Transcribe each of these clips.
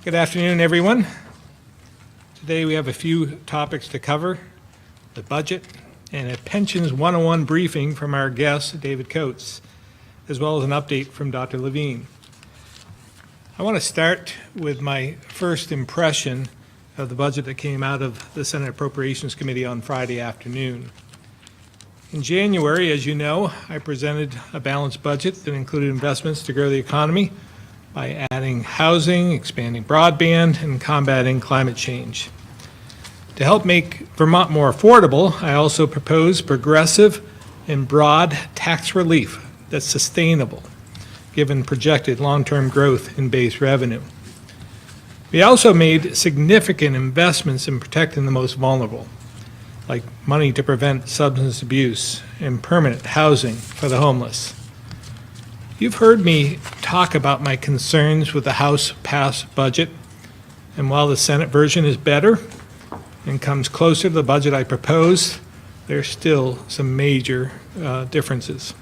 Good afternoon, everyone. Today we have a few topics to cover: the budget and a Pensions 101 briefing from our guest, David Coates, as well as an update from Dr. Levine. I want to start with my first impression of the budget that came out of the Senate Appropriations Committee on Friday afternoon. In January, as you know, I presented a balanced budget that included investments to grow the economy by adding housing, expanding broadband, and combating climate change. To help make Vermont more affordable, I also proposed progressive and broad tax relief that's sustainable, given projected long-term growth in base revenue. We also made significant investments in protecting the most vulnerable, like money to prevent substance abuse and permanent housing for the homeless. You've heard me talk about my concerns with the House-passed budget, and while the Senate version is better and comes closer to the budget I proposed, there's still some major differences.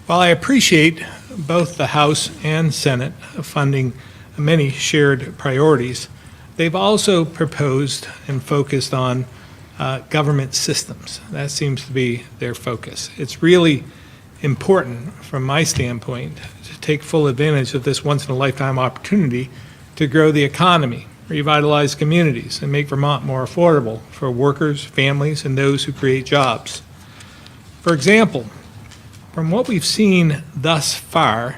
While I appreciate both the House and Senate funding many shared priorities, they've also proposed and focused on government systems. That seems to be their focus. It's really important from my standpoint to take full advantage of this once-in-a-lifetime opportunity to grow the economy, revitalize communities, and make Vermont more affordable for workers, families, and those who create jobs. For example, from what we've seen thus far,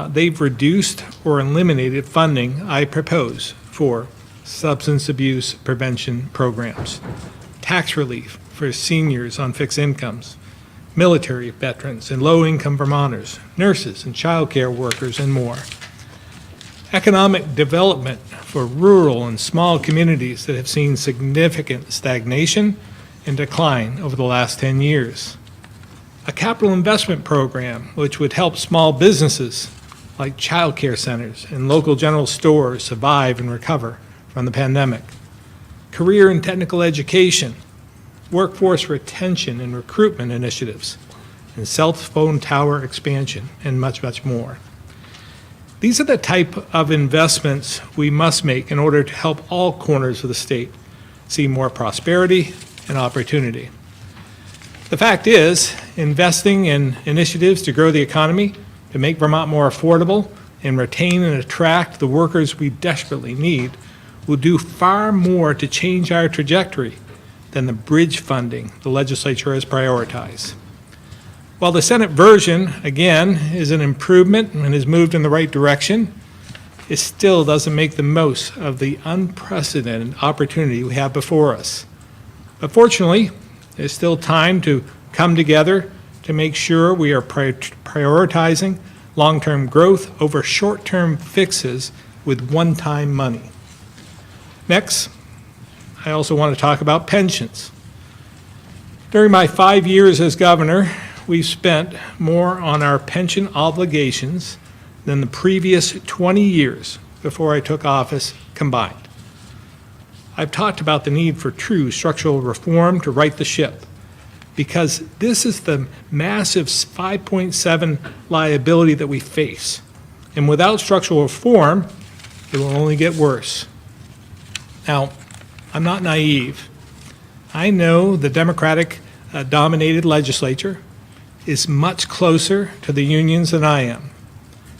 they've reduced or eliminated funding I propose for substance abuse prevention programs, tax relief for seniors on fixed incomes, military veterans and low-income Vermonters, nurses and child care workers, and more. Economic development for rural and small communities that have seen significant stagnation and decline over the last 10 years. A capital investment program which would help small businesses like child care centers and local general stores survive and recover from the pandemic. Career and technical education, workforce retention and recruitment initiatives, and cell phone tower expansion, and much, much more. These are the type of investments we must make in order to help all corners of the state see more prosperity and opportunity. The fact is, investing in initiatives to grow the economy, to make Vermont more affordable, and retain and attract the workers we desperately need will do far more to change our trajectory than the bridge funding the legislature has prioritized. While the Senate version, again, is an improvement and has moved in the right direction, it still doesn't make the most of the unprecedented opportunity we have before us. But fortunately, there's still time to come together to make sure we are prioritizing long-term growth over short-term fixes with one-time money. Next, I also want to talk about pensions. During my 5 years as governor, we've spent more on our pension obligations than the previous 20 years before I took office combined. I've talked about the need for true structural reform to right the ship, because this is the massive 5.7 liability that we face. And without structural reform, it will only get worse. Now, I'm not naive. I know the Democratic-dominated legislature is much closer to the unions than I am.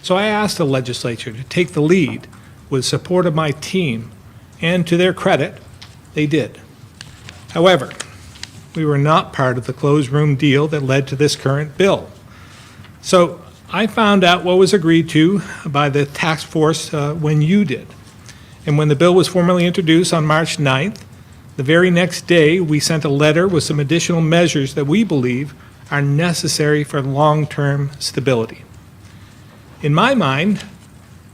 So I asked the legislature to take the lead with support of my team, and to their credit, they did. However, we were not part of the closed room deal that led to this current bill. So I found out what was agreed to by the task force when you did. And when the bill was formally introduced on March 9th, the very next day, we sent a letter with some additional measures that we believe are necessary for long-term stability. In my mind,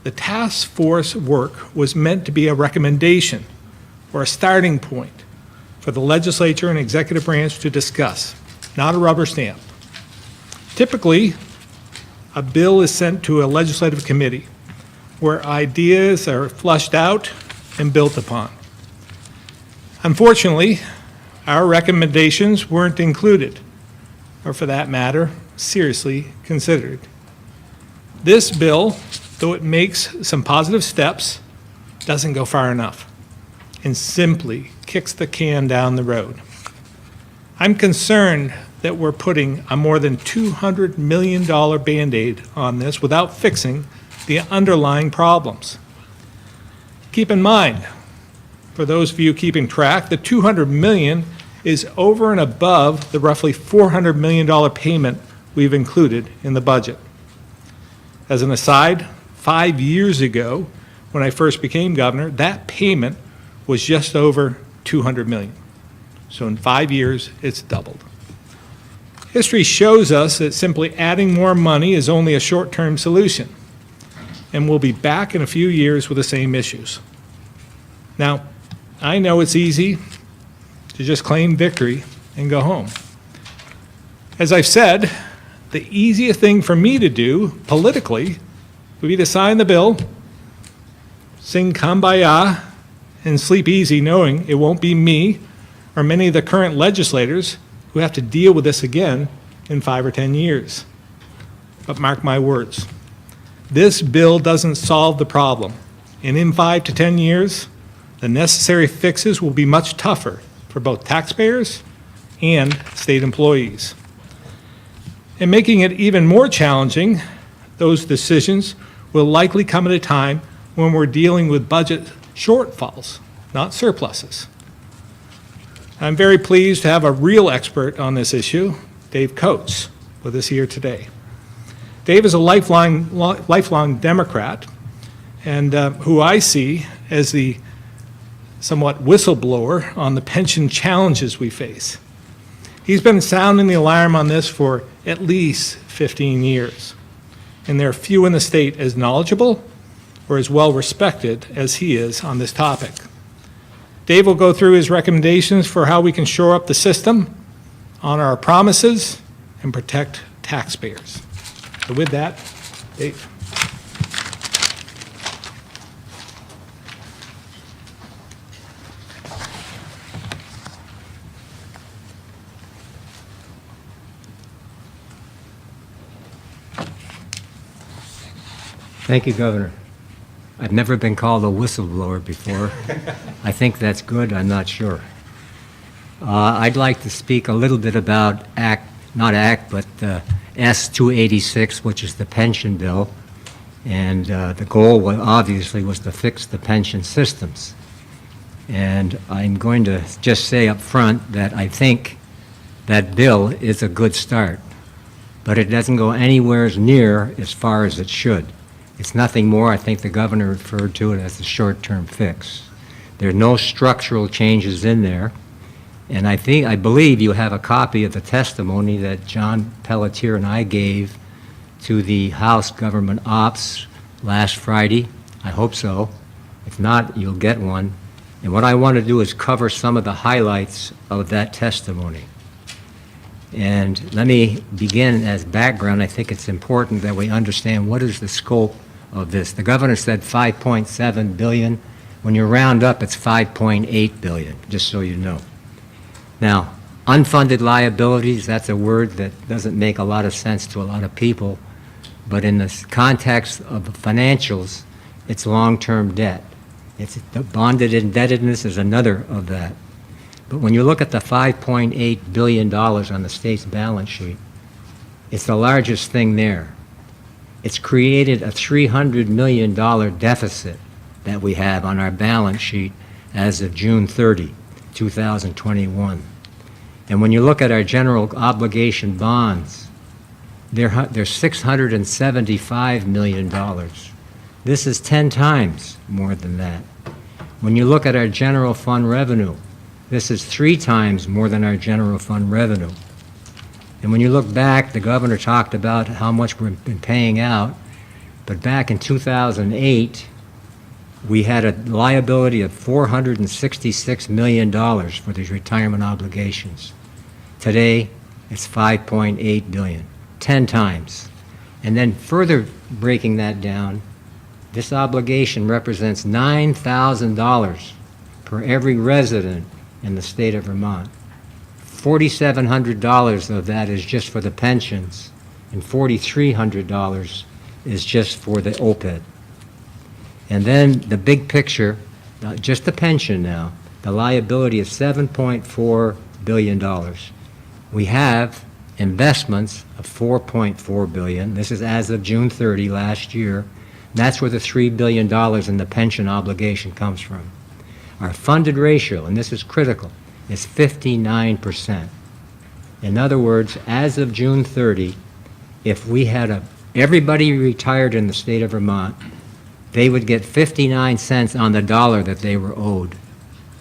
the task force work was meant to be a recommendation or a starting point for the legislature and executive branch to discuss, not a rubber stamp. Typically, a bill is sent to a legislative committee where ideas are flushed out and built upon. Unfortunately, our recommendations weren't included, or for that matter, seriously considered. This bill, though it makes some positive steps, doesn't go far enough and simply kicks the can down the road. I'm concerned that we're putting a more than $200 million Band-Aid on this without fixing the underlying problems. Keep in mind, for those of you keeping track, the $200 million is over and above the roughly $400 million payment we've included in the budget. As an aside, 5 years ago, when I first became governor, that payment was just over $200 million. So in 5 years, it's doubled. History shows us that simply adding more money is only a short-term solution, and we'll be back in a few years with the same issues. Now, I know it's easy to just claim victory and go home. As I've said, the easiest thing for me to do politically would be to sign the bill, sing Kumbaya, and sleep easy knowing it won't be me or many of the current legislators who have to deal with this again in 5 or 10 years. But mark my words, this bill doesn't solve the problem, and in 5 to 10 years, the necessary fixes will be much tougher for both taxpayers and state employees. And making it even more challenging, those decisions will likely come at a time when we're dealing with budget shortfalls, not surpluses. I'm very pleased to have a real expert on this issue, Dave Coates, with us here today. Dave is a lifelong Democrat, and who I see as the somewhat whistleblower on the pension challenges we face. He's been sounding the alarm on this for at least 15 years, and there are few in the state as knowledgeable or as well respected as he is on this topic. Dave will go through his recommendations for how we can shore up the system, honor our promises, and protect taxpayers. So with that, Dave. Thank you, Governor. I've never been called a whistleblower before. I think that's good. I'm not sure. I'd like to speak a little bit about S-286, which is the pension bill. And the goal, obviously, was to fix the pension systems. And I'm going to just say up front that I think that bill is a good start, but it doesn't go anywhere near as far as it should. It's nothing more. I think the governor referred to it as a short-term fix. There are no structural changes in there. And I believe you have a copy of the testimony that John Pelletier and I gave to the House Government Ops last Friday. I hope so. If not, you'll get one. And what I want to do is cover some of the highlights of that testimony. And let me begin as background. I think it's important that we understand what is the scope of this. The governor said $5.7 billion. When you round up, it's $5.8 billion, just so you know. Now, unfunded liabilities, that's a word that doesn't make a lot of sense to a lot of people, but in the context of the financials, it's long-term debt. It's the bonded indebtedness is another of that. But when you look at the $5.8 billion on the state's balance sheet, it's the largest thing there. It's created a $300 million deficit that we have on our balance sheet as of June 30, 2021. And when you look at our general obligation bonds, they're $675 million. This is 10 times more than that. When you look at our general fund revenue, this is 3 times more than our general fund revenue. And when you look back, the governor talked about how much we've been paying out, but back in 2008, we had a liability of $466 million for these retirement obligations. Today, it's $5.8 billion, 10 times. And then further breaking that down, this obligation represents $9,000 per every resident in the state of Vermont. $4,700 of that is just for the pensions, and $4,300 is just for the OPEB. And then the big picture, just the pension now, the liability is $7.4 billion. We have investments of $4.4 billion. This is as of June 30 last year. That's where the $3 billion in the pension obligation comes from. Our funded ratio, and this is critical, is 59%. In other words, as of June 30, if we had everybody retired in the state of Vermont, they would get 59 cents on the dollar that they were owed.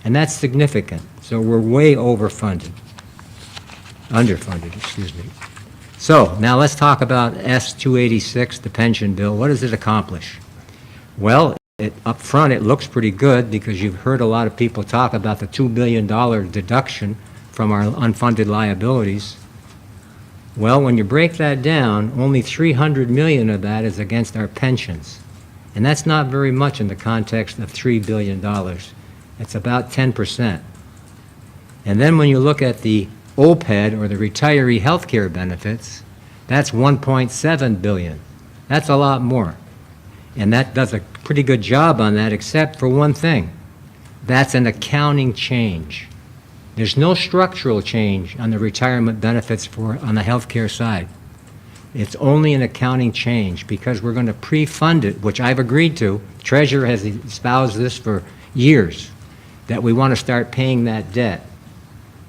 And that's significant. So we're way underfunded, excuse me. So now let's talk about S-286, the pension bill. What does it accomplish? Well, up front it looks pretty good because you've heard a lot of people talk about the $2 billion deduction from our unfunded liabilities. Well, when you break that down, only $300 million of that is against our pensions. And that's not very much in the context of $3 billion. It's about 10%. And then when you look at the OPEB, or the retiree health care benefits, that's $1.7 billion. That's a lot more. And that does a pretty good job on that, except for one thing. That's an accounting change. There's no structural change on the retirement benefits on the health care side. It's only an accounting change because we're going to pre-fund it, which I've agreed to. Treasurer has espoused this for years, that we want to start paying that debt.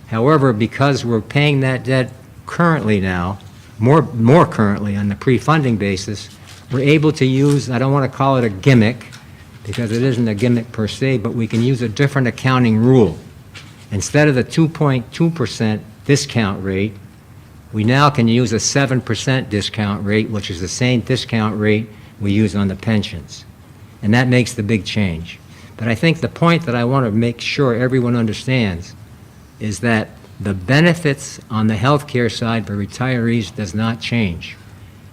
However, because we're paying that debt currently now, more currently on the pre-funding basis, we're able to use, I don't want to call it a gimmick, because it isn't a gimmick per se, but we can use a different accounting rule. Instead of the 2.2% discount rate, we now can use a 7% discount rate, which is the same discount rate we use on the pensions. And that makes the big change. But I think the point that I want to make sure everyone understands is that the benefits on the health care side for retirees does not change.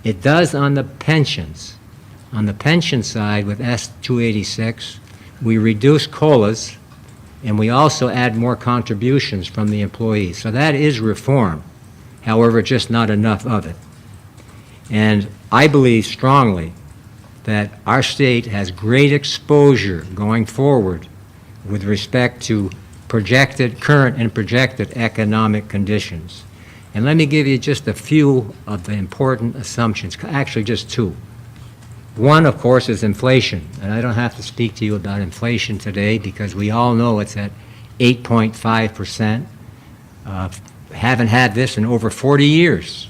It does on the pensions. On the pension side with S-286, we reduce COLAs, and we also add more contributions from the employees. So that is reform. However, just not enough of it. And I believe strongly that our state has great exposure going forward with respect to current and projected economic conditions. And let me give you just a few of the important assumptions, actually just two. One, of course, is inflation. And I don't have to speak to you about inflation today because we all know it's at 8.5%. Haven't had this in over 40 years.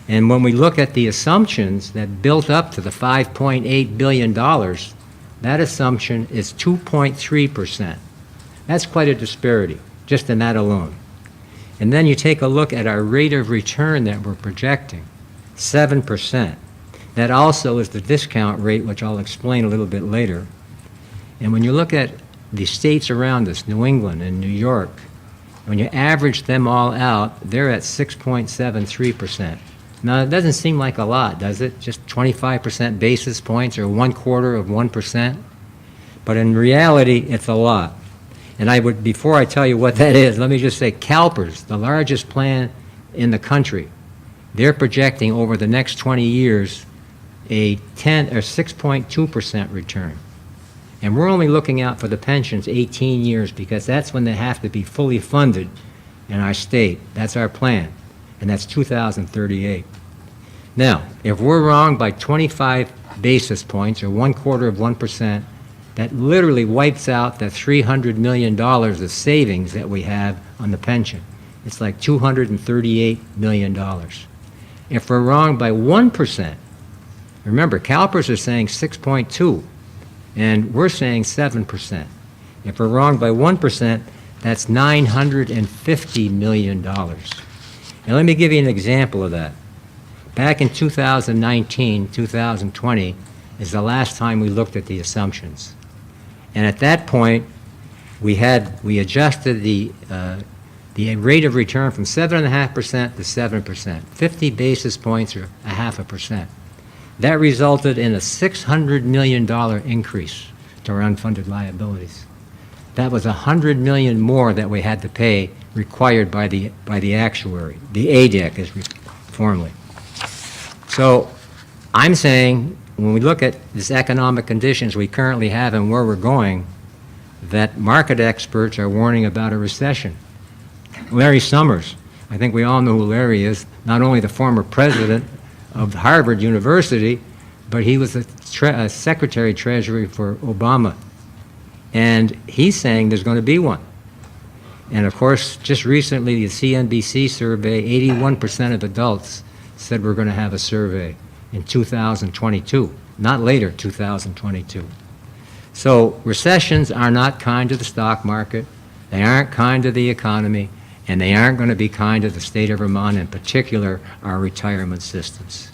And when we look at the assumptions that built up to the $5.8 billion, that assumption is 2.3%. That's quite a disparity, just in that alone. And then you take a look at our rate of return that we're projecting, 7%. That also is the discount rate, which I'll explain a little bit later. And when you look at the states around us, New England and New York, when you average them all out, they're at 6.73%. Now, it doesn't seem like a lot, does it? Just 25% basis points or 1/4%. But in reality, it's a lot. And before I tell you what that is, let me just say CalPERS, the largest plan in the country, they're projecting over the next 20 years a 6.2% return. And we're only looking out for the pensions 18 years because that's when they have to be fully funded in our state. That's our plan, and that's 2038. Now, if we're wrong by 25 basis points or 1/4%, that literally wipes out the $300 million of savings that we have on the pension. It's like $238 million. If we're wrong by 1%, remember, CalPERS are saying 6.2, and we're saying 7%. If we're wrong by 1%, that's $950 million. Now let me give you an example of that. Back in 2019, 2020 is the last time we looked at the assumptions. And at that point, we adjusted the rate of return from 7.5% to 7%, 50 basis points or 0.5%. That resulted in a $600 million increase to our unfunded liabilities. That was $100 million more that we had to pay, required by the actuary, the ADEC is formally. So I'm saying when we look at these economic conditions we currently have and where we're going, that market experts are warning about a recession. Larry Summers, I think we all know who Larry is, not only the former president of Harvard University, but he was a Secretary Treasury for Obama. And he's saying there's going to be one. And of course, just recently, the CNBC survey, 81% of adults said we're going to have a survey in 2022, not later, 2022. So recessions are not kind to the stock market, they aren't kind to the economy, and they aren't going to be kind to the state of Vermont, in particular, our retirement systems.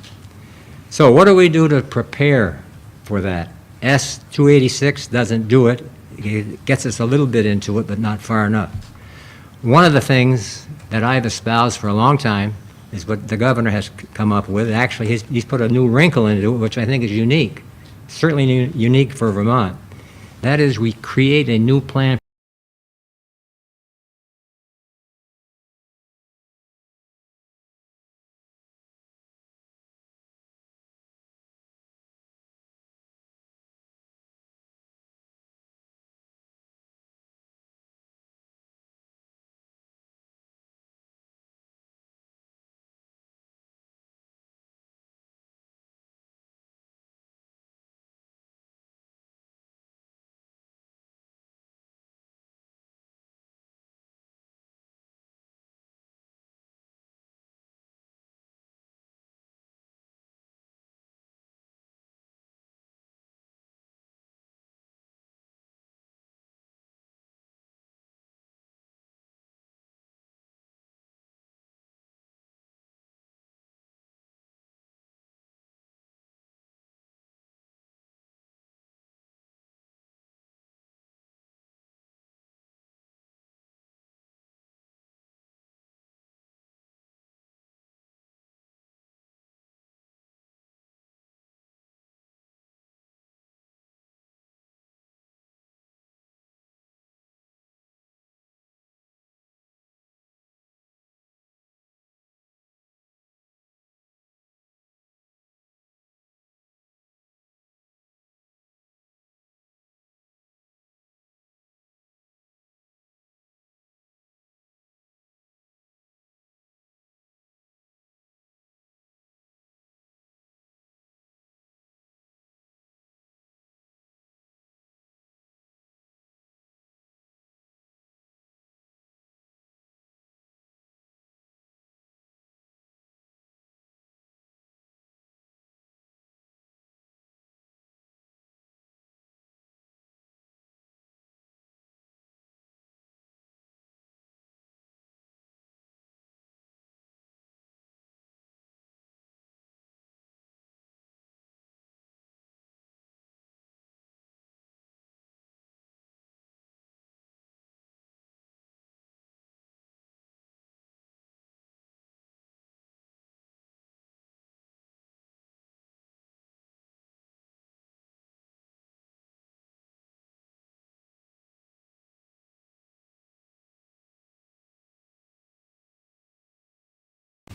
So what do we do to prepare for that? S-286 doesn't do it. It gets us a little bit into it, but not far enough. One of the things that I've espoused for a long time is what the governor has come up with. Actually, he's put a new wrinkle into it, which I think is unique, certainly unique for Vermont. That is, we create a new plan.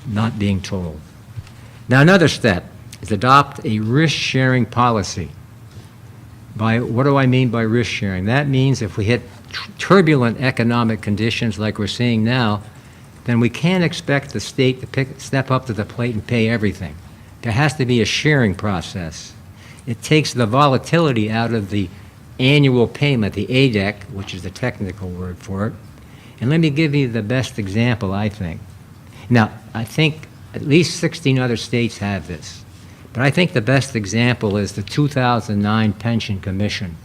Not being told. Now, another step is adopt a risk-sharing policy. What do I mean by risk-sharing? That means if we hit turbulent economic conditions like we're seeing now, then we can't expect the state to step up to the plate and pay everything. There has to be a sharing process. It takes the volatility out of the annual payment, the ADEC, which is the technical word for it. And let me give you the best example, I think. Now, I think at least 16 other states have this, but I think the best example is the 2009 Pension Commission.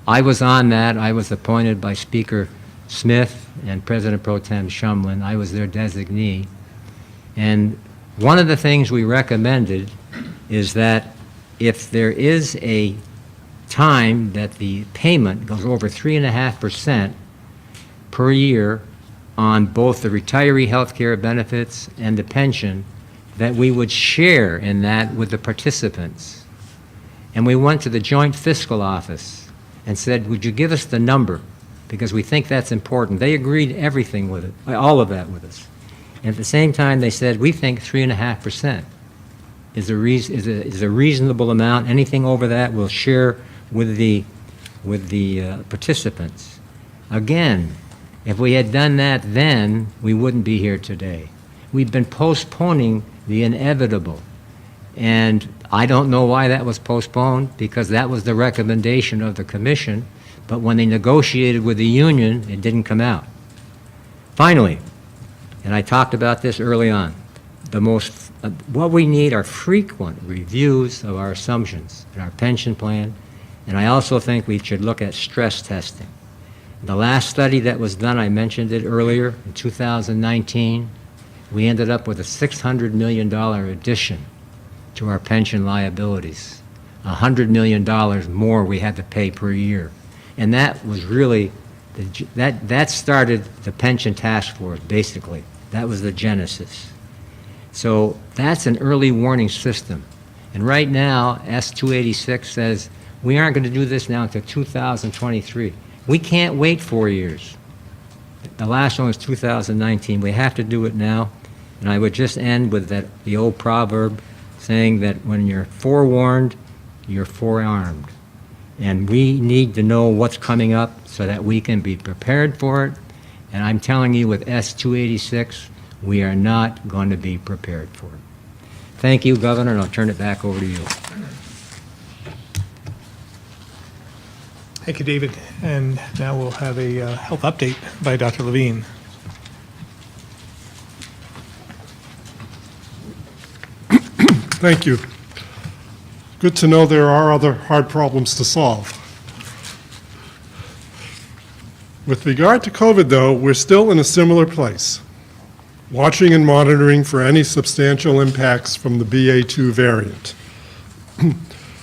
I was on that. I was appointed by Speaker Smith and President Pro Tem Shumlin. I was their designee. And one of the things we recommended is that if there is a time that the payment goes over 3.5% per year on both the retiree health care benefits and the pension, that we would share in that with the participants. And we went to the Joint Fiscal Office and said, would you give us the number? Because we think that's important. They agreed everything with it, all of that with us. And at the same time, they said, we think 3.5% is a reasonable amount. Anything over that, we'll share with the participants. Again, if we had done that then, we wouldn't be here today. We've been postponing the inevitable. And I don't know why that was postponed, because that was the recommendation of the commission, but when they negotiated with the union, it didn't come out. Finally, and I talked about this early on, what we need are frequent reviews of our assumptions in our pension plan, and I also think we should look at stress testing. The last study that was done, I mentioned it earlier, in 2019, we ended up with a $600 million addition to our pension liabilities. $100 million more we had to pay per year. And that was really, that started the pension task force, basically. That was the genesis. So that's an early warning system. And right now, S-286 says we aren't going to do this now until 2023. We can't wait 4 years. The last one was 2019. We have to do it now. And I would just end with the old proverb saying that when you're forewarned, you're forearmed. And we need to know what's coming up so that we can be prepared for it. And I'm telling you, with S-286, we are not going to be prepared for it. Thank you, Governor, and I'll turn it back over to you. Thank you, David. And now we'll have a health update by Dr. Levine. Thank you. Good to know there are other hard problems to solve. With regard to COVID, though, we're still in a similar place, watching and monitoring for any substantial impacts from the BA.2 variant.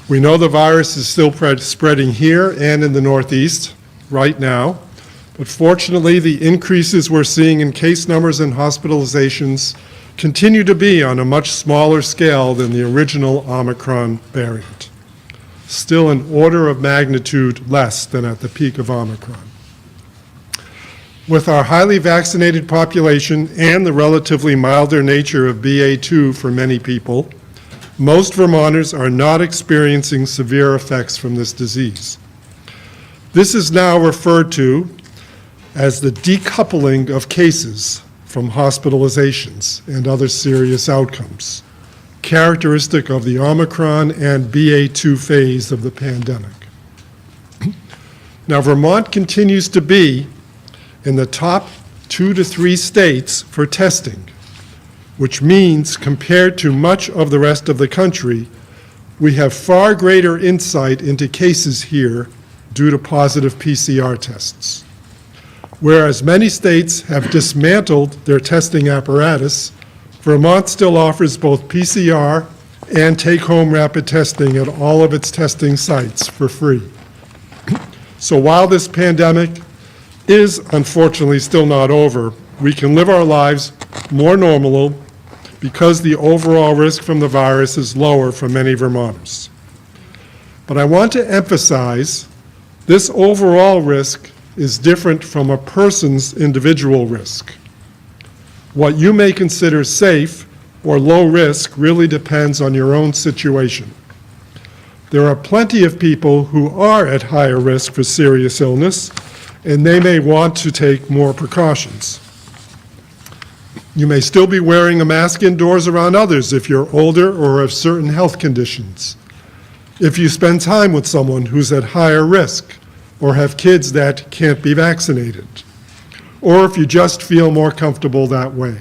We know the virus is still spreading here and in the Northeast right now, but fortunately, the increases we're seeing in case numbers and hospitalizations continue to be on a much smaller scale than the original Omicron variant, still an order of magnitude less than at the peak of Omicron. With our highly vaccinated population and the relatively milder nature of BA.2 for many people, most Vermonters are not experiencing severe effects from this disease. This is now referred to as the decoupling of cases from hospitalizations and other serious outcomes, characteristic of the Omicron and BA.2 phase of the pandemic. Now, Vermont continues to be in the top 2 to 3 states for testing, which means compared to much of the rest of the country, we have far greater insight into cases here due to positive PCR tests. Whereas many states have dismantled their testing apparatus, Vermont still offers both PCR and take-home rapid testing at all of its testing sites for free. So while this pandemic is unfortunately still not over, we can live our lives more normal because the overall risk from the virus is lower for many Vermonters. But I want to emphasize this overall risk is different from a person's individual risk. What you may consider safe or low risk really depends on your own situation. There are plenty of people who are at higher risk for serious illness, and they may want to take more precautions. You may still be wearing a mask indoors around others if you're older or have certain health conditions. If you spend time with someone who's at higher risk, or have kids that can't be vaccinated, or if you just feel more comfortable that way.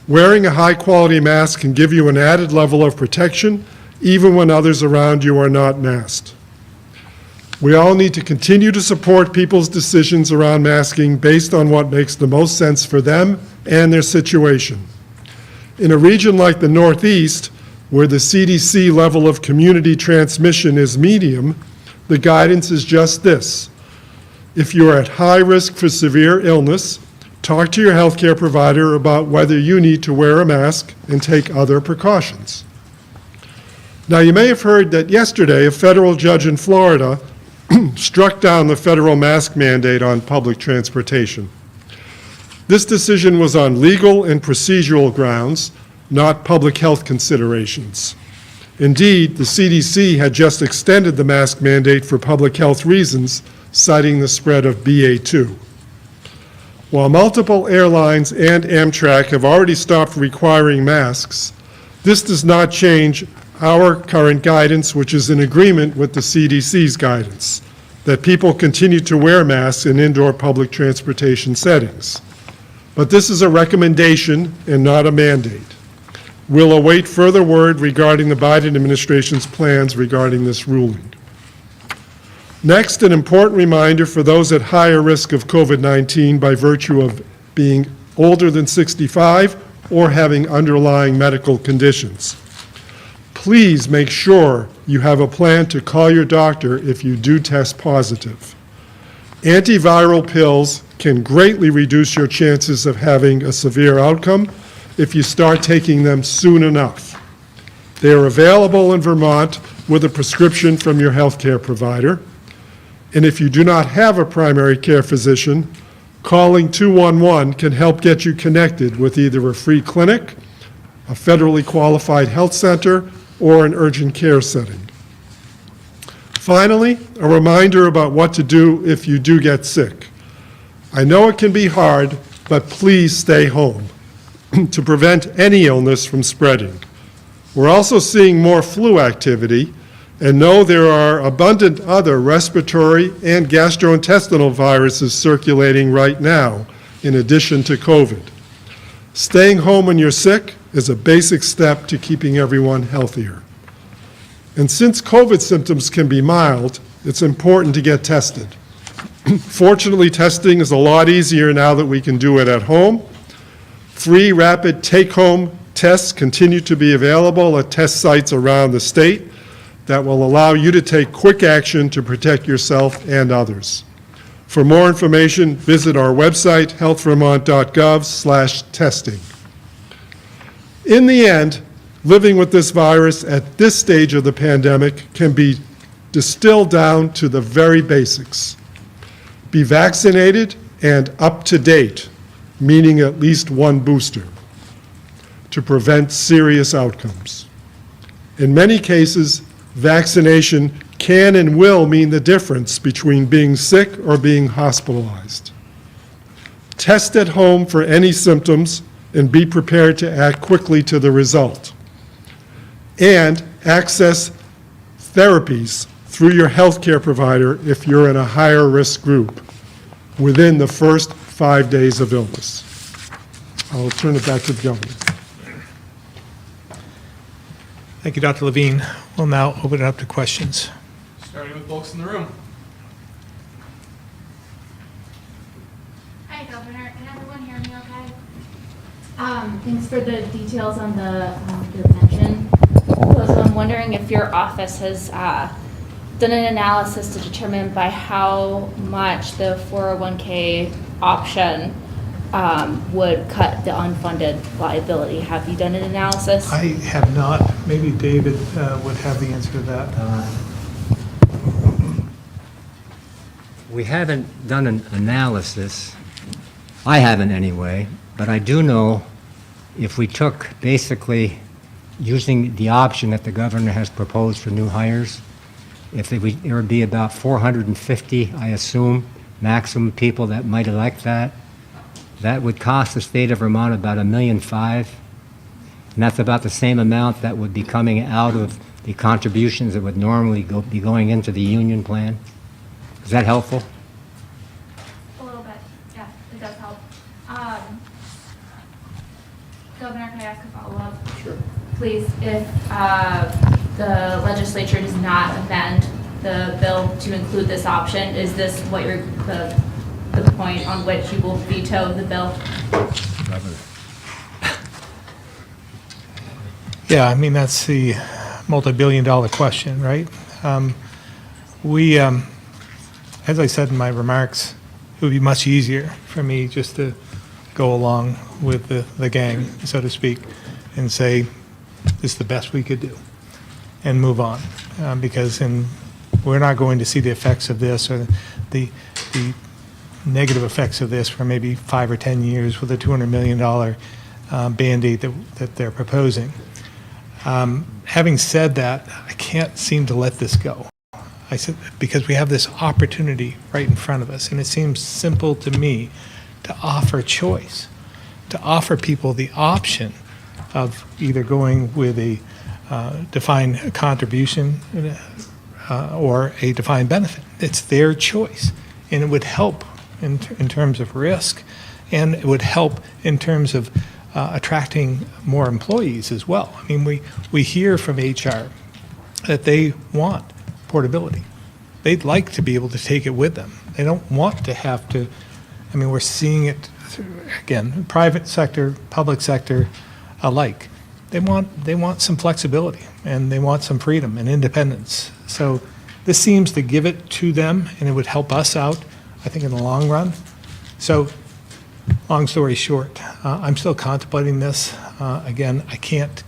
Wearing a high-quality mask can give you an added level of protection, even when others around you are not masked. We all need to continue to support people's decisions around masking based on what makes the most sense for them and their situation. In a region like the Northeast, where the CDC level of community transmission is medium, the guidance is just this. If you are at high risk for severe illness, talk to your healthcare provider about whether you need to wear a mask and take other precautions. Now, you may have heard that yesterday a federal judge in Florida struck down the federal mask mandate on public transportation. This decision was on legal and procedural grounds, not public health considerations. Indeed, the CDC had just extended the mask mandate for public health reasons, citing the spread of BA2. While multiple airlines and Amtrak have already stopped requiring masks, this does not change our current guidance, which is in agreement with the CDC's guidance, that people continue to wear masks in indoor public transportation settings. But this is a recommendation and not a mandate. We'll await further word regarding the Biden administration's plans regarding this ruling. Next, an important reminder for those at higher risk of COVID-19 by virtue of being older than 65 or having underlying medical conditions. Please make sure you have a plan to call your doctor if you do test positive. Antiviral pills can greatly reduce your chances of having a severe outcome if you start taking them soon enough. They are available in Vermont with a prescription from your healthcare provider. And if you do not have a primary care physician, calling 211 can help get you connected with either a free clinic, a federally qualified health center, or an urgent care setting. Finally, a reminder about what to do if you do get sick. I know it can be hard, but please stay home to prevent any illness from spreading. We're also seeing more flu activity, and know there are abundant other respiratory and gastrointestinal viruses circulating right now, in addition to COVID. Staying home when you're sick is a basic step to keeping everyone healthier. And since COVID symptoms can be mild, it's important to get tested. Fortunately, testing is a lot easier now that we can do it at home. Free rapid take-home tests continue to be available at test sites around the state that will allow you to take quick action to protect yourself and others. For more information, visit our website, healthvermont.gov/testing. In the end, living with this virus at this stage of the pandemic can be distilled down to the very basics. Be vaccinated and up to date, meaning at least one booster, to prevent serious outcomes. In many cases, vaccination can and will mean the difference between being sick or being hospitalized. Test at home for any symptoms and be prepared to act quickly to the result. And access therapies through your healthcare provider if you're in a higher risk group within the first 5 days of illness. I'll turn it back to the governor. Thank you, Dr. Levine. We'll now open it up to questions. Starting with folks in the room. Hi, Governor. Can everyone hear me okay? Thanks for the details on the pension. So I'm wondering if your office has done an analysis to determine by how much the 401k option would cut the unfunded liability. Have you done an analysis? I have not. Maybe David would have the answer to that. We haven't done an analysis. I haven't anyway, but I do know if we took basically using the option that the governor has proposed for new hires, if it would be about 450, I assume, maximum people that might elect that. That would cost the state of Vermont about $1.5 million, and that's about the same amount that would be coming out of the contributions that would normally be going into the union plan. Is that helpful? A little bit, yeah, it does help. Governor, can I ask a follow-up? Sure. Please, if the legislature does not amend the bill to include this option, is this what you're, the point on which you will veto the bill? Yeah, I mean, that's the multi-billion-dollar question, right? As I said in my remarks, it would be much easier for me just to go along with the gang, so to speak, and say, this is the best we could do, and move on. Because we're not going to see the effects of this or the negative effects of this for maybe 5 or 10 years with a $200 million Band-Aid that they're proposing. Having said that, I can't seem to let this go. I said, because we have this opportunity right in front of us, and it seems simple to me to offer choice, to offer people the option of either going with a defined contribution or a defined benefit. It's their choice, and it would help in terms of risk, and it would help in terms of attracting more employees as well. I mean, we hear from HR that they want portability. They'd like to be able to take it with them. They don't want to have to, I mean, we're seeing it, again, private sector, public sector alike. They want some flexibility, and they want some freedom and independence. So this seems to give it to them, and it would help us out, I think, in the long run. So long story short, I'm still contemplating this. Again, I can't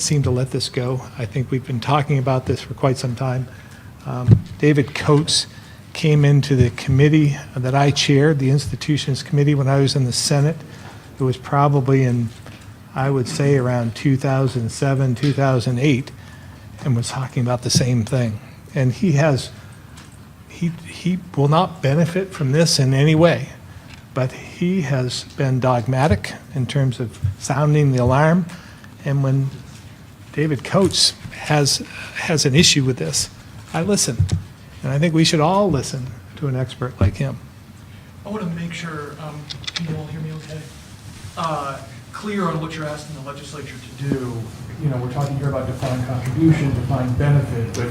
seem to let this go. I think we've been talking about this for quite some time. David Coates came into the committee that I chaired, the institutions committee, when I was in the Senate. It was probably in, I would say, around 2007, 2008, and was talking about the same thing. And he will not benefit from this in any way, but he has been dogmatic in terms of sounding the alarm. And when David Coates has an issue with this, I listen. And I think we should all listen to an expert like him. I want to make sure, can you all hear me okay? Clear on what you're asking the legislature to do. You know, we're talking here about defined contribution, defined benefit, but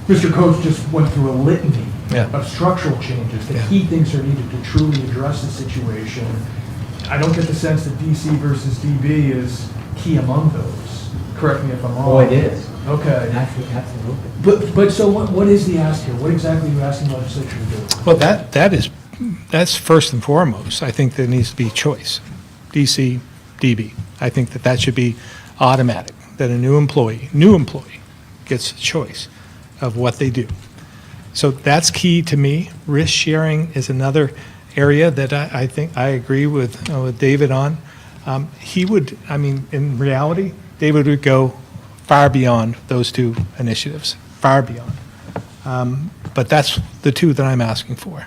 Mr. Coates just went through a litany of structural changes that he thinks are needed to truly address the situation. I don't get the sense that DC versus DB is key among those. Correct me if I'm wrong. Oh, it is. Okay. Absolutely. But so what is the ask here? What exactly are you asking the legislature to do? Well, that's first and foremost. I think there needs to be choice. DC, DB. I think that should be automatic, that a new employee gets a choice of what they do. So that's key to me. Risk sharing is another area that I think I agree with David on. He would, I mean, in reality, David would go far beyond those two initiatives, far beyond. But that's the two that I'm asking for.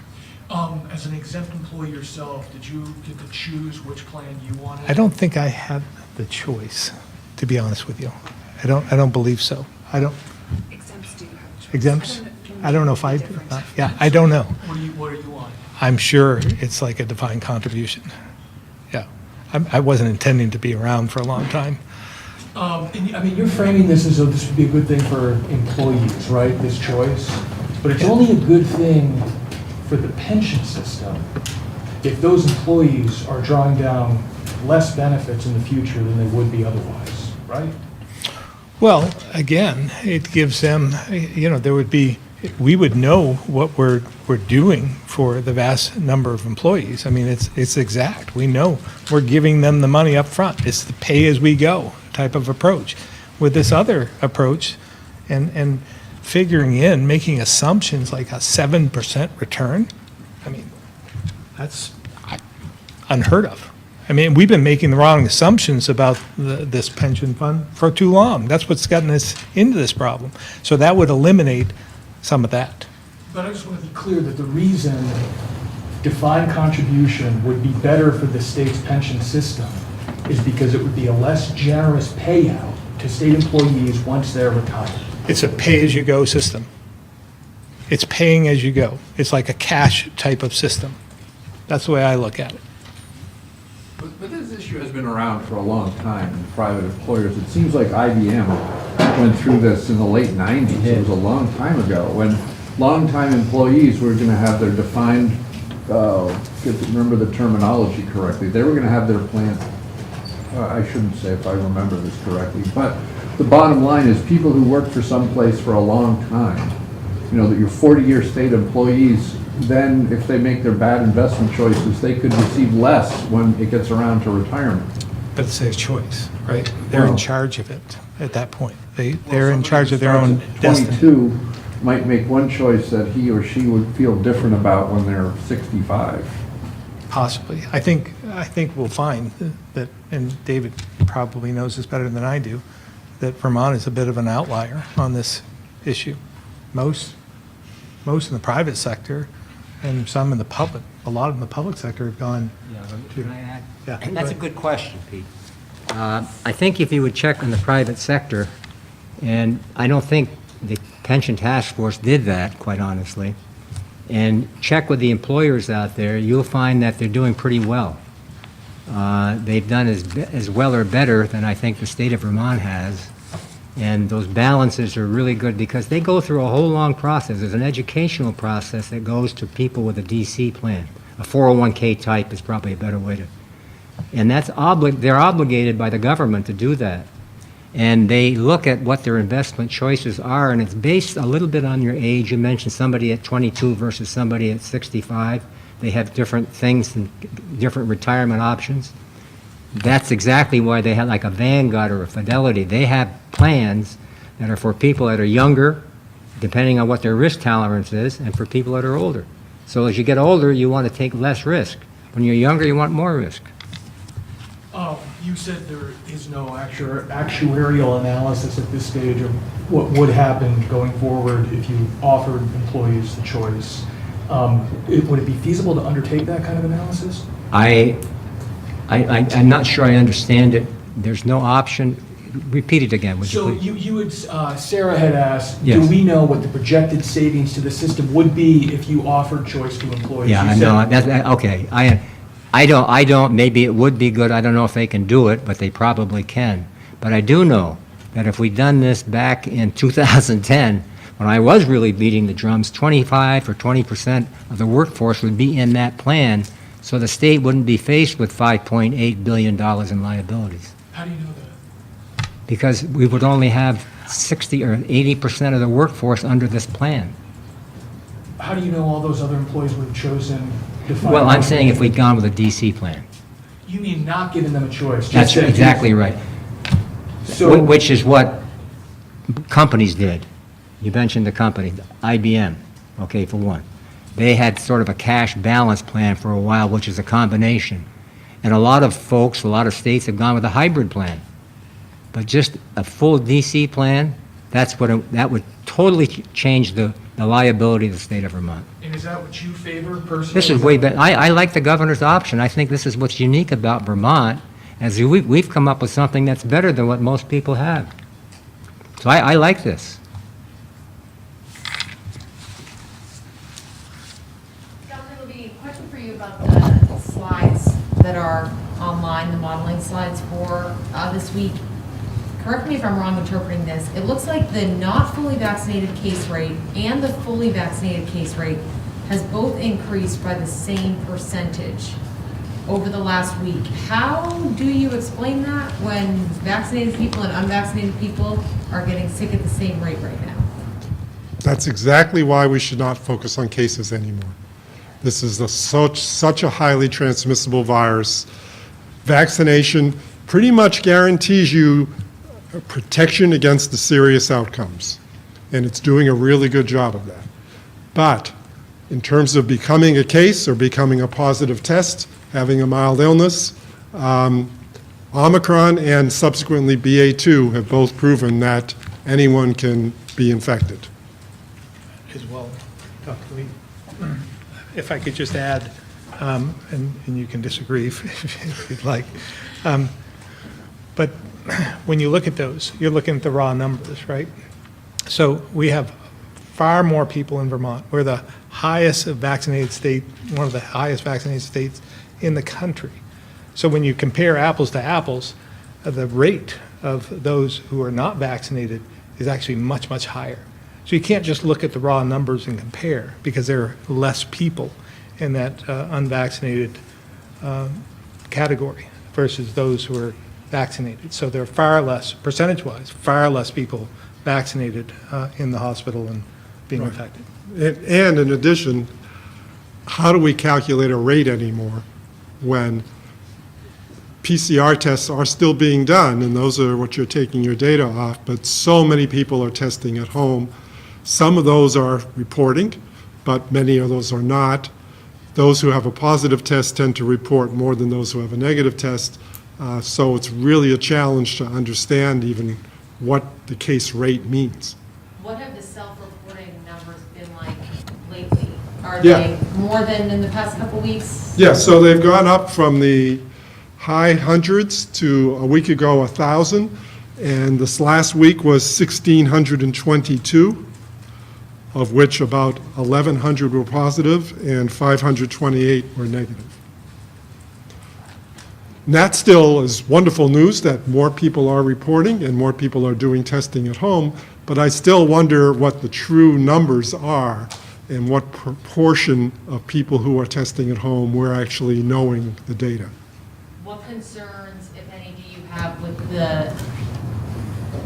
As an exempt employee yourself, did you get to choose which plan you wanted? I don't think I had the choice, to be honest with you. I don't believe so. I don't. Exempts do have a choice. Exempts? I don't know if I, Different. yeah, I don't know. What are you on? I'm sure it's like a defined contribution. Yeah. I wasn't intending to be around for a long time. And, I mean, you're framing this as though this would be a good thing for employees, right, this choice? But it's only a good thing for the pension system if those employees are drawing down less benefits in the future than they would be otherwise, right? Well, again, it gives them, we would know what we're doing for the vast number of employees. I mean, it's exact. We know we're giving them the money up front. It's the pay-as-we-go type of approach. With this other approach and figuring in, making assumptions like a 7% return, I mean, that's unheard of. I mean, we've been making the wrong assumptions about this pension fund for too long. That's what's gotten us into this problem. So that would eliminate some of that. But I just want to be clear that the reason defined contribution would be better for the state's pension system is because it would be a less generous payout to state employees once they're retired. It's a pay-as-you-go system. It's paying as you go. It's like a cash type of system. That's the way I look at it. But this issue has been around for a long time in private employers. It seems like IBM went through this in the late 90s. It was a long time ago when longtime employees were going to have their defined, remember the terminology correctly, they were going to have their plan. I shouldn't say if I remember this correctly, but the bottom line is people who work for some place for a long time, you know, that your 40-year state employees, then if they make their bad investment choices, they could receive less when it gets around to retirement. But it's their choice, right? They're in Well- charge of it at that point. They're in charge of their own Somebody destiny. 22 might make one choice that he or she would feel different about when they're 65. Possibly. I think I think we'll find that, and David probably knows this better than I do, that Vermont is a bit of an outlier on this issue. Most in the private sector and some in the public, a lot in the public sector have gone. Can I add? Yeah, go That's a ahead. good question, Pete. I think if you would check in the private sector, and I don't think the pension task force did that, quite honestly, and check with the employers out there, you'll find that they're doing pretty well. They've done as well or better than I think the state of Vermont has. And those balances are really good because they go through a whole long process. There's an educational process that goes to people with a DC plan. A 401k type is probably a better way to. And they're obligated by the government to do that. And they look at what their investment choices are, and it's based a little bit on your age. You mentioned somebody at 22 versus somebody at 65. They have different things and different retirement options. That's exactly why they have like a Vanguard or a Fidelity. They have plans that are for people that are younger, depending on what their risk tolerance is, and for people that are older. So as you get older, you want to take less risk. When you're younger, you want more risk. You said there is no actuarial analysis at this stage of what would happen going forward if you offered employees the choice. Would it be feasible to undertake that kind of analysis? I'm not sure I understand it. There's no option. Repeat it again, would you So please? you would, Sarah had asked, do Yes. we know what the projected savings to the system would be if you offered choice to employees? Yeah, You I said- know, okay. I don't, maybe it would be good, I don't know if they can do it, but they probably can. But I do know that if we'd done this back in 2010, when I was really beating the drums, 25 or 20% of the workforce would be in that plan, so the state wouldn't be faced with $5.8 billion in liabilities. How do you know that? Because we would only have 60 or 80% of the workforce under this plan. How do you know all those other employees would have chosen defined? Well, I'm saying if we'd gone with a DC plan. You mean not giving them a choice? just That's that- exactly right. So, Which is what companies did. You mentioned the company, IBM, okay, for one. They had sort of a cash balance plan for a while, which is a combination. And a lot of folks, a lot of states have gone with a hybrid plan. But just a full DC plan, that would totally change the liability of the state of Vermont. and is that what you favor personally? This is way better. I like the governor's option. I think this is what's unique about Vermont, as we've come up with something that's better than what most people have. So I like this. Governor, it'll be a question for you about the slides that are online, the modeling slides for this week. Correct me if I'm wrong interpreting this. It looks like the not fully vaccinated case rate and the fully vaccinated case rate has both increased by the same percentage over the last week. How do you explain that when vaccinated people and unvaccinated people are getting sick at the same rate right now? That's exactly why we should not focus on cases anymore. This is such a highly transmissible virus. Vaccination pretty much guarantees you protection against the serious outcomes, and it's doing a really good job of that. But in terms of becoming a case or becoming a positive test, having a mild illness, Omicron and subsequently BA2 have both proven that anyone can be infected. As well, Dr. Lee. If I could just add, and you can disagree if you'd like, but when you look at those, you're looking at the raw numbers, right? So we have far more people in Vermont. We're the highest vaccinated state, one of the highest vaccinated states in the country. So when you compare apples to apples, the rate of those who are not vaccinated is actually much, much higher. So you can't just look at the raw numbers and compare, because there are less people in that unvaccinated category versus those who are vaccinated. So there are far less, percentage-wise, far less people vaccinated in the hospital and being infected. And in addition, how do we calculate a rate anymore when PCR tests are still being done, and those are what you're taking your data off, but so many people are testing at home. Some of those are reporting, but many of those are not. those who have a positive test tend to report more than those who have a negative test. So it's really a challenge to understand even what the case rate means. What have the self-reporting numbers been like lately? Are Yeah. they more than in the past couple weeks? Yeah, so they've gone up from the high hundreds to a week ago, 1,000, and this last week was 1,622, of which about 1,100 were positive and 528 were negative. And that still is wonderful news that more people are reporting and more people are doing testing at home, but I still wonder what the true numbers are and what proportion of people who are testing at home we're actually knowing the data. What concerns, if any, do you have with the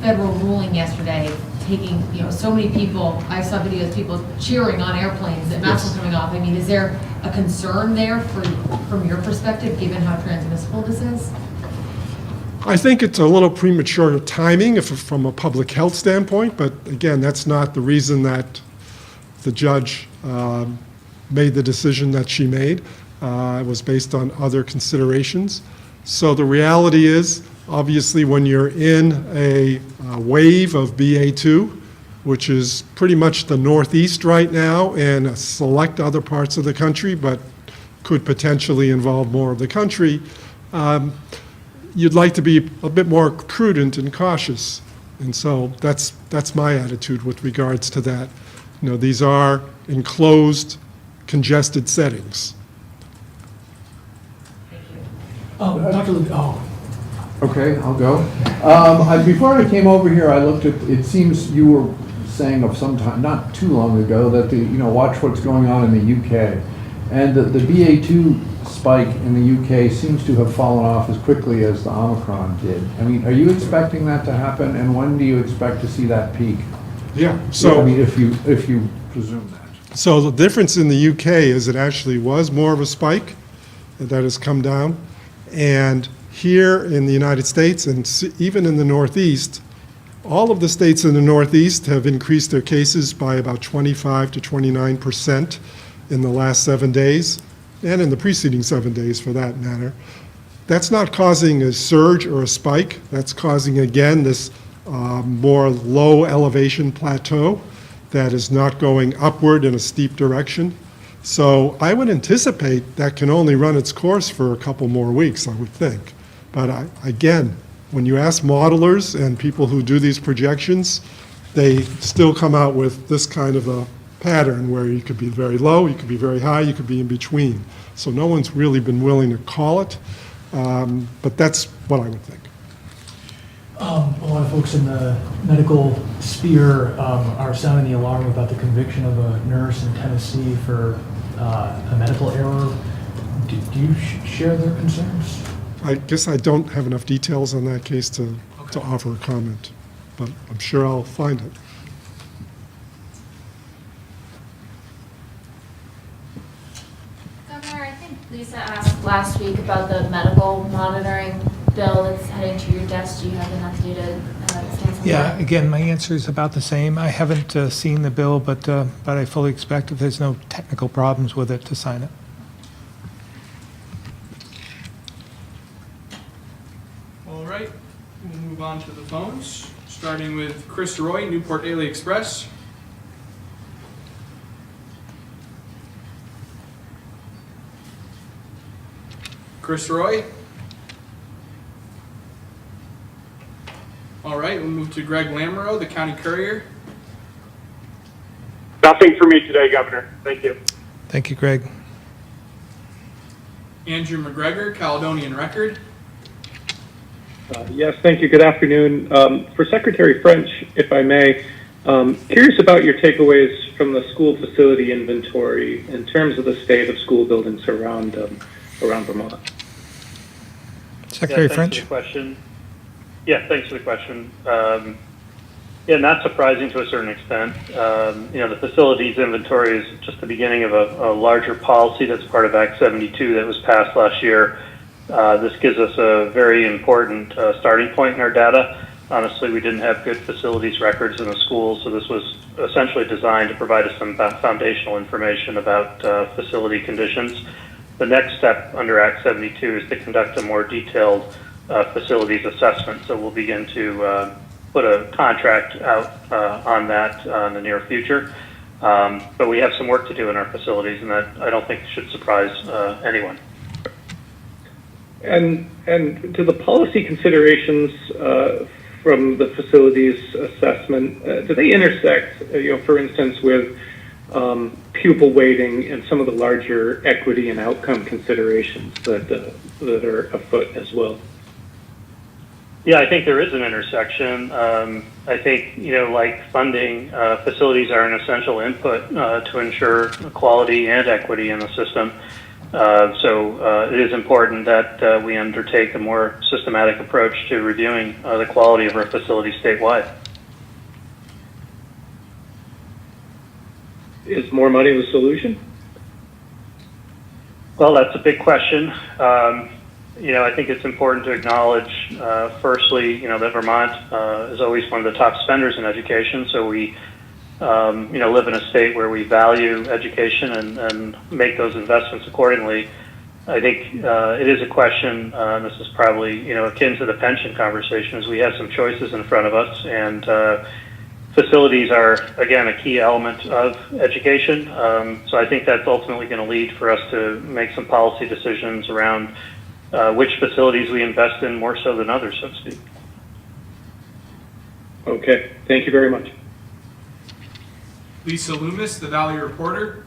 federal ruling yesterday, taking, so many people, I saw videos, people cheering on airplanes that masks Yes. were coming off. I mean, is there a concern there from your perspective, given how transmissible this is? I think it's a little premature timing from a public health standpoint, but again, that's not the reason that the judge made the decision that she made. It was based on other considerations. So the reality is, obviously, when you're in a wave of BA2, which is pretty much the Northeast right now and select other parts of the country, but could potentially involve more of the country, you'd like to be a bit more prudent and cautious. And so that's my attitude with regards to that. These are enclosed, congested settings. Dr. Luke, Okay, I'll go. Before I came over here, I looked at, it seems you were saying of some time, not too long ago, that watch what's going on in the UK. And the BA2 spike in the UK seems to have fallen off as quickly as the Omicron did. I mean, are you expecting that to happen, and when do you expect to see that peak? Yeah, so. I mean, if you presume that. So the difference in the UK is it actually was more of a spike that has come down. And here in the United States and even in the Northeast, all of the states in the Northeast have increased their cases by about 25 to 29% in the last 7 days, and in the preceding 7 days for that matter. That's not causing a surge or a spike. That's causing, again, this more low elevation plateau that is not going upward in a steep direction. So I would anticipate that can only run its course for a couple more weeks, I would think. But again, when you ask modelers and people who do these projections, they still come out with this kind of a pattern where you could be very low, you could be very high, you could be in between. So no one's really been willing to call it, but that's what I would think. a lot of folks in the medical sphere are sounding the alarm about the conviction of a nurse in Tennessee for a medical error. Do you share their concerns? I guess I don't have enough details on that case to offer a comment, but I'm sure I'll find it. Governor, I think Lisa asked last week about the medical monitoring bill that's heading to your desk. Do you have an updated stance on Yeah, that? again, my answer is about the same. I haven't seen the bill, but I fully expect if there's no technical problems with it, to sign it. All right, we'll move on to the phones, starting with Chris Roy, Newport Daily Express. Chris Roy. All right, we'll move to Greg Lamoureux, the County Courier. Nothing for me today, Governor. Thank you. Thank you, Greg. Andrew McGregor, Caledonian Record. Yes, thank you. Good afternoon. For Secretary French, if I may, curious about your takeaways from the school facility inventory in terms of the state of school buildings around Vermont. Secretary Thanks French? for the question. Yeah, thanks for the question. Yeah, not surprising to a certain extent. The facilities inventory is just the beginning of a larger policy that's part of Act 72 that was passed last year. This gives us a very important starting point in our data. honestly, we didn't have good facilities records in the schools, so this was essentially designed to provide us some foundational information about facility conditions. The next step under Act 72 is to conduct a more detailed facilities assessment, so we'll begin to put a contract out on that in the near future. But we have some work to do in our facilities, and that I don't think should surprise anyone. And to the policy considerations from the facilities assessment, do they intersect, for instance, with pupil weighting and some of the larger equity and outcome considerations that are afoot as well? Yeah, I think there is an intersection. I think, like funding, facilities are an essential input to ensure quality and equity in the system. So it is important that we undertake a more systematic approach to reviewing the quality of our facilities statewide. Is more money the solution? Well, that's a big question. I think it's important to acknowledge, firstly, that Vermont is always one of the top spenders in education. So we, live in a state where we value education and make those investments accordingly. I think it is a question, and this is probably, akin to the pension conversation, as we have some choices in front of us. And facilities are, again, a key element of education. So I think that's ultimately going to lead for us to make some policy decisions around which facilities we invest in more so than others, so to speak. Okay, thank you very much. Lisa Loomis, the Valley Reporter.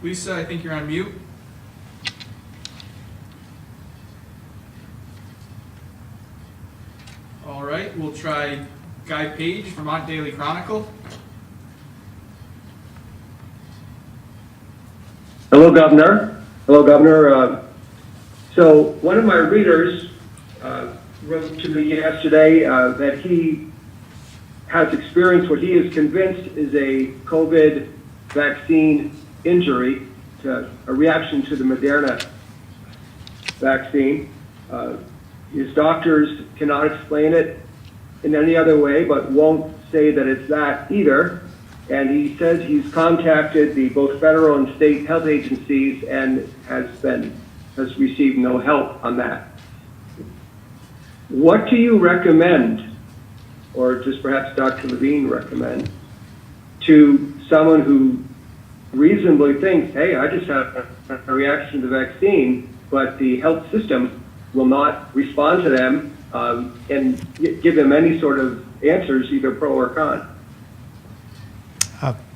Lisa, I think you're on mute. All right, we'll try Guy Page, Vermont Daily Chronicle. Hello, Governor. Hello, Governor. So one of my readers wrote to me yesterday that he has experienced what he is convinced is a COVID vaccine injury, a reaction to the Moderna vaccine. His doctors cannot explain it in any other way, but won't say that it's that either. And he says he's contacted both federal and state health agencies and has received no help on that. What do you recommend, or does perhaps Dr. Levine recommend, to someone who reasonably thinks, hey, I just have a reaction to the vaccine, but the health system will not respond to them and give them any sort of answers, either pro or con?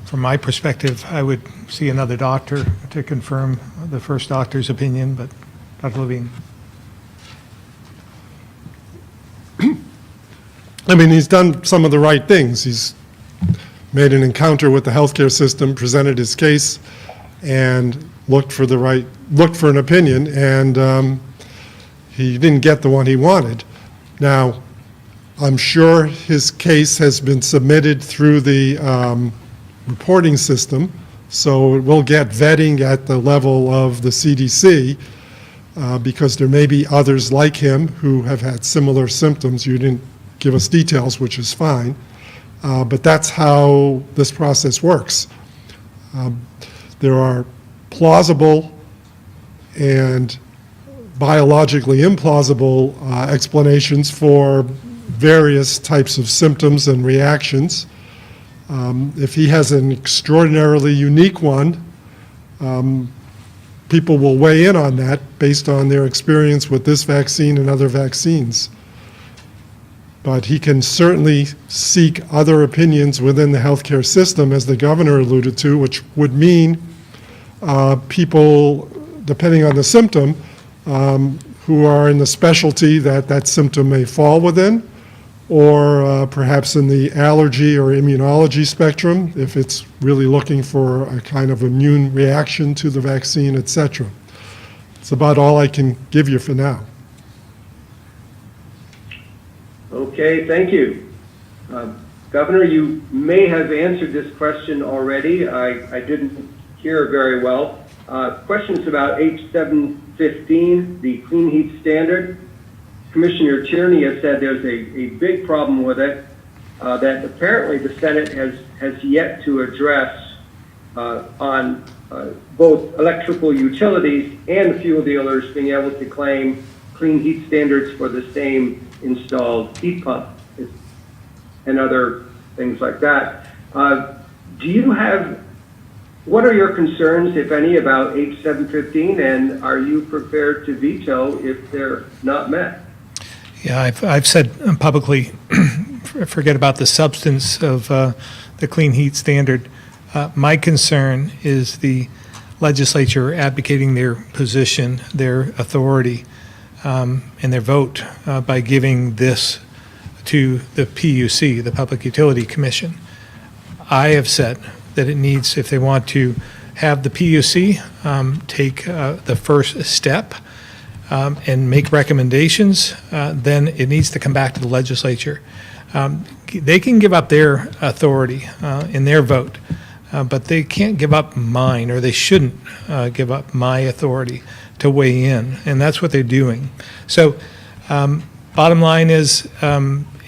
From my perspective, I would see another doctor to confirm the first doctor's opinion, but Dr. Levine. I mean, he's done some of the right things. He's made an encounter with the healthcare system, presented his case, and looked for an opinion, and he didn't get the one he wanted. Now, I'm sure his case has been submitted through the reporting system, so it will get vetting at the level of the CDC, because there may be others like him who have had similar symptoms. You didn't give us details, which is fine, but that's how this process works. There are plausible and biologically implausible explanations for various types of symptoms and reactions. If he has an extraordinarily unique one, people will weigh in on that based on their experience with this vaccine and other vaccines. But he can certainly seek other opinions within the healthcare system, as the governor alluded to, which would mean people, depending on the symptom, who are in the specialty that symptom may fall within, or perhaps in the allergy or immunology spectrum, if it's really looking for a kind of immune reaction to the vaccine, etc. It's about all I can give you for now. Okay, thank you. Governor, you may have answered this question already. I didn't hear very well. Questions about H715, the clean heat standard. Commissioner Tierney has said there's a big problem with it that apparently the Senate has yet to address on both electrical utilities and fuel dealers being able to claim clean heat standards for the same installed heat pump and other things like that. What are your concerns, if any, about H715, and are you prepared to veto if they're not met? Yeah, I've said publicly, forget about the substance of the clean heat standard. My concern is the legislature advocating their position, their authority, and their vote by giving this to the PUC, the Public Utility Commission. I have said that it needs, if they want to have the PUC take the first step and make recommendations, then it needs to come back to the legislature. They can give up their authority in their vote, but they can't give up mine, or they shouldn't give up my authority to weigh in, and that's what they're doing. So bottom line is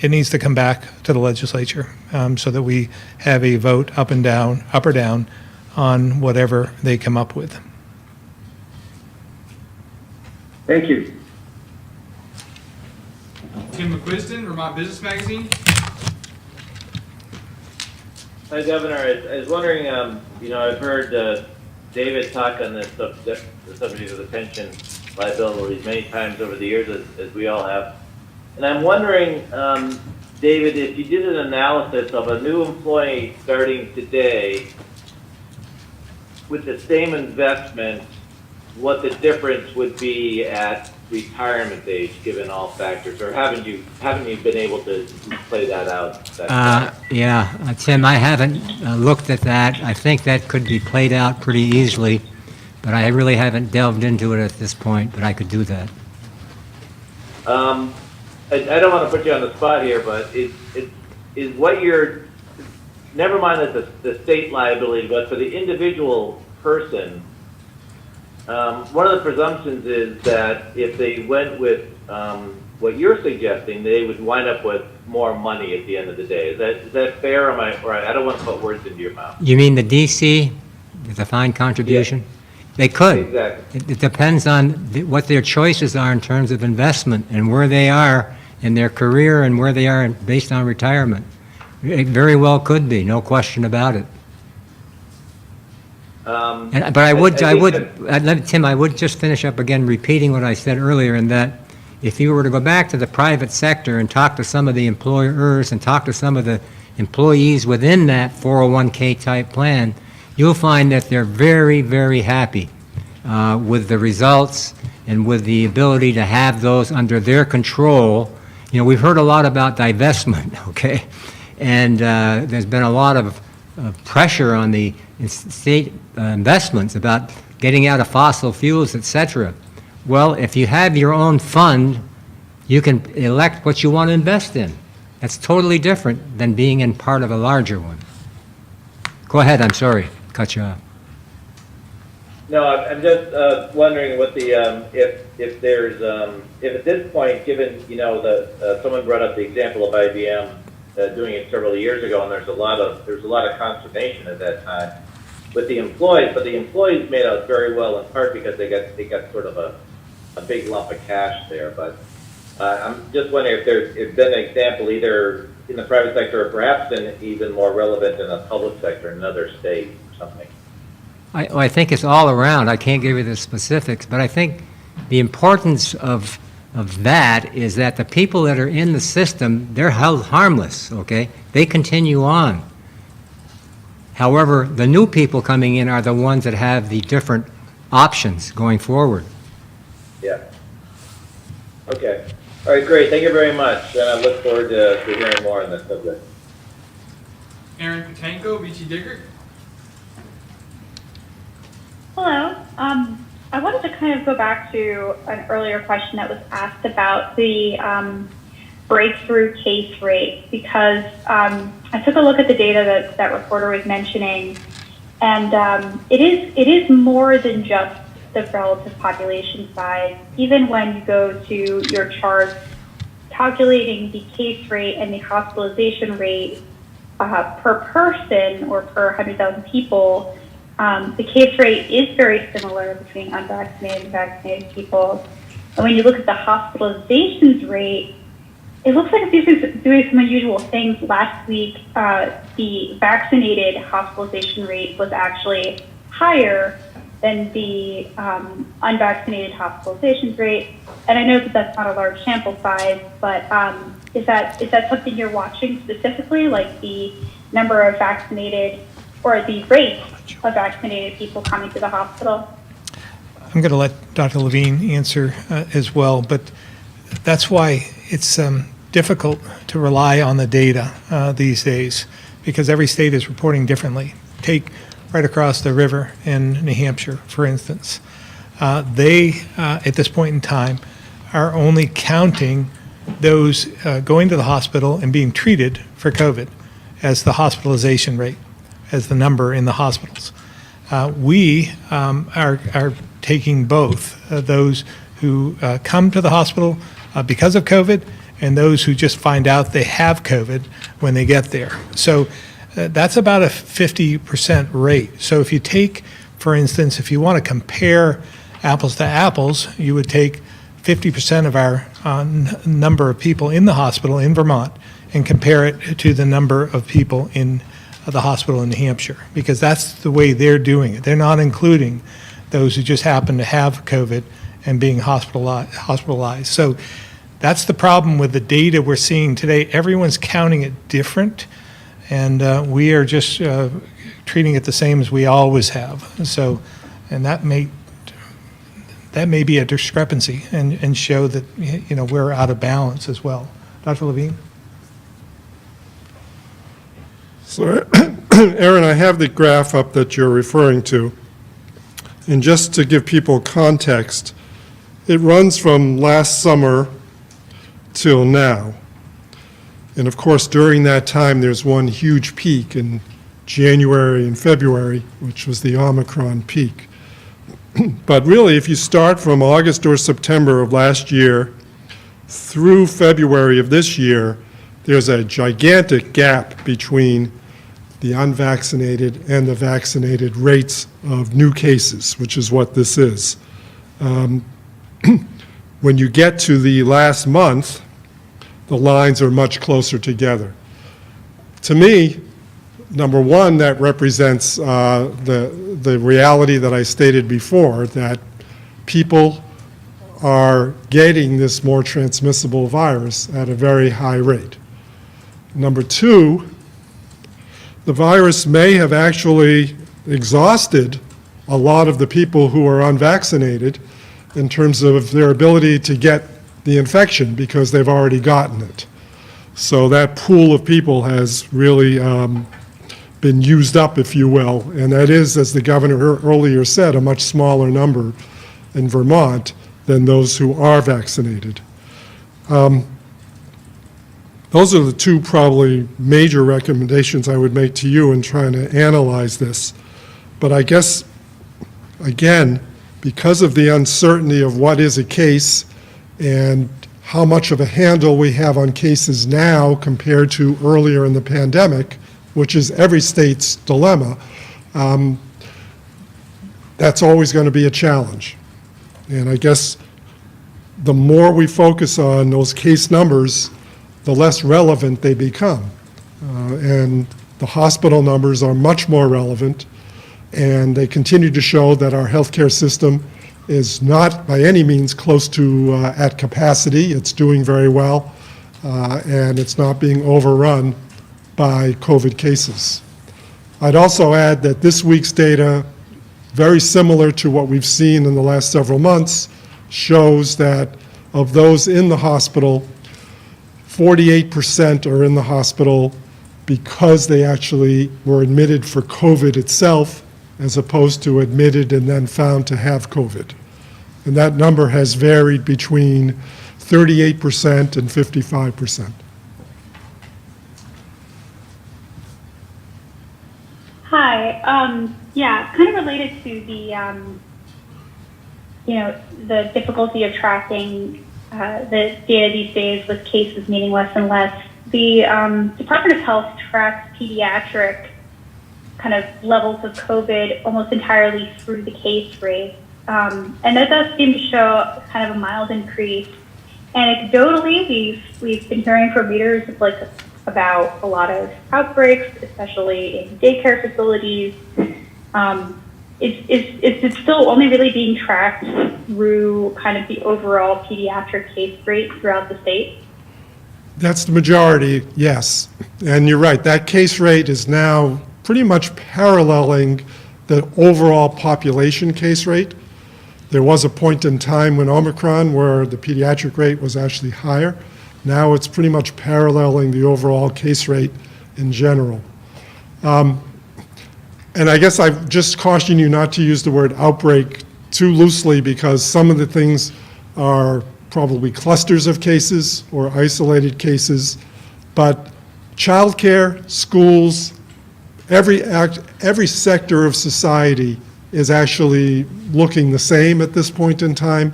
it needs to come back to the legislature so that we have a vote up or down on whatever they come up with. Thank you. Tim McQuiston, Vermont Business Magazine. Hi, Governor. I was wondering, I've heard David talk on this subject of the pension liabilities many times over the years, as we all have. And I'm wondering, David, if you did an analysis of a new employee starting today with the same investment, what the difference would be at retirement age, given all factors, or haven't you been able to play that out? Tim, I haven't looked at that. I think that could be played out pretty easily, but I really haven't delved into it at this point, but I could do that. I don't want to put you on the spot here, but is what you're, never mind that the state liability, but for the individual person, one of the presumptions is that if they went with what you're suggesting, they would wind up with more money at the end of the day. Is that fair? Or I don't want to put words into your mouth. You mean the DC, the defined contribution? Yeah. They could. Exactly. It depends on what their choices are in terms of investment and where they are in their career and where they are based on retirement. It very well could be, no question about it. But I would, Tim, I would just finish up again repeating what I said earlier, in that if you were to go back to the private sector and talk to some of the employers and talk to some of the employees within that 401k type plan, you'll find that they're very, very happy with the results and with the ability to have those under their control. You know, we've heard a lot about divestment, okay? And there's been a lot of pressure on the state investments about getting out of fossil fuels, et cetera. Well, if you have your own fund, you can elect what you want to invest in. That's totally different than being in part of a larger one. Go ahead, I'm sorry, cut you off. No, I'm just wondering what the if there's if at this point, given someone brought up the example of IBM doing it several years ago, and there's a lot of consternation at that time with the employees, but the employees made out very well in part because they got sort of a big lump of cash there. But I'm just wondering if there's been an example either in the private sector or perhaps even more relevant in the public sector in another state or something. I think it's all around. I can't give you the specifics, but I think the importance of that is that the people that are in the system, they're held harmless, okay? They continue on. However, the new people coming in are the ones that have the different options going forward. Yeah. Okay. All right, great. Thank you very much. And I look forward to hearing more on this subject. Aaron Patanko, VT Digger. Hello. I wanted to kind of go back to an earlier question that was asked about the breakthrough case rate, because I took a look at the data that reporter was mentioning, And it is more than just the relative population size. Even when you go to your charts calculating the case rate and the hospitalization rate per person or per 100,000 people, the case rate is very similar between unvaccinated and vaccinated people. And when you look at the hospitalizations rate, it looks like it's doing some unusual things. Last week, the vaccinated hospitalization rate was actually higher than the unvaccinated hospitalization rate. And I know that that's not a large sample size, but is that something you're watching specifically, like the number of vaccinated or the rate of vaccinated people coming to the hospital? I'm going to let Dr. Levine answer as well, but that's why it's difficult to rely on the data these days, because every state is reporting differently. Take right across the river in New Hampshire, for instance. They, at this point in time, are only counting those going to the hospital and being treated for COVID as the hospitalization rate, as the number in the hospitals. We are taking both those who come to the hospital because of COVID and those who just find out they have COVID when they get there. So that's about a 50% rate. So if you take, for instance, if you want to compare apples to apples, you would take 50% of our number of people in the hospital in Vermont and compare it to the number of people in the hospital in New Hampshire, because that's the way they're doing it. They're not including those who just happen to have COVID and being hospitalized. So that's the problem with the data we're seeing today. Everyone's counting it different, and we are just treating it the same as we always have. So, and that may be a discrepancy and show that, you know, we're out of balance as well. Dr. Levine? So, Aaron, I have the graph up that you're referring to. And just to give people context, it runs from last summer till now. And of course, during that time, there's one huge peak in January and February, which was the Omicron peak. But really, if you start from August or September of last year through February of this year, there's a gigantic gap between the unvaccinated and the vaccinated rates of new cases, which is what this is. When you get to the last month, the lines are much closer together. To me, number one, that represents the reality that I stated before, that people are getting this more transmissible virus at a very high rate. Number two, the virus may have actually exhausted a lot of the people who are unvaccinated in terms of their ability to get the infection because they've already gotten it. So that pool of people has really been used up, if you will, and that is, as the governor earlier said, a much smaller number in Vermont than those who are vaccinated. Those are the two probably major recommendations I would make to you in trying to analyze this. But I guess, again, because of the uncertainty of what is a case and how much of a handle we have on cases now compared to earlier in the pandemic, which is every state's dilemma, that's always going to be a challenge. And I guess the more we focus on those case numbers, the less relevant they become. And the hospital numbers are much more relevant, and they continue to show that our healthcare system is not by any means close to at capacity. It's doing very well, and it's not being overrun by COVID cases. I'd also add that this week's data, very similar to what we've seen in the last several months, shows that of those in the hospital, 48% are in the hospital because they actually were admitted for COVID itself, as opposed to admitted and then found to have COVID. And that number has varied between 38% and 55%. Hi, Hi. Yeah, kind of related to the, the difficulty of tracking the data these days with cases meaning less and less. The Department of Health tracks pediatric kind of levels of COVID almost entirely through the case rate. And that does seem to show kind of a mild increase. Anecdotally, we've been hearing from readers about a lot of outbreaks, especially in daycare facilities. It's still only really being tracked through kind of the overall pediatric case rate throughout the state? That's the majority, yes. And you're right, that case rate is now pretty much paralleling the overall population case rate. There was a point in time when Omicron where the pediatric rate was actually higher. Now it's pretty much paralleling the overall case rate in general. And I guess I've just cautioned you not to use the word outbreak too loosely because some of the things are probably clusters of cases or isolated cases. But childcare, schools, every sector of society is actually looking the same at this point in time.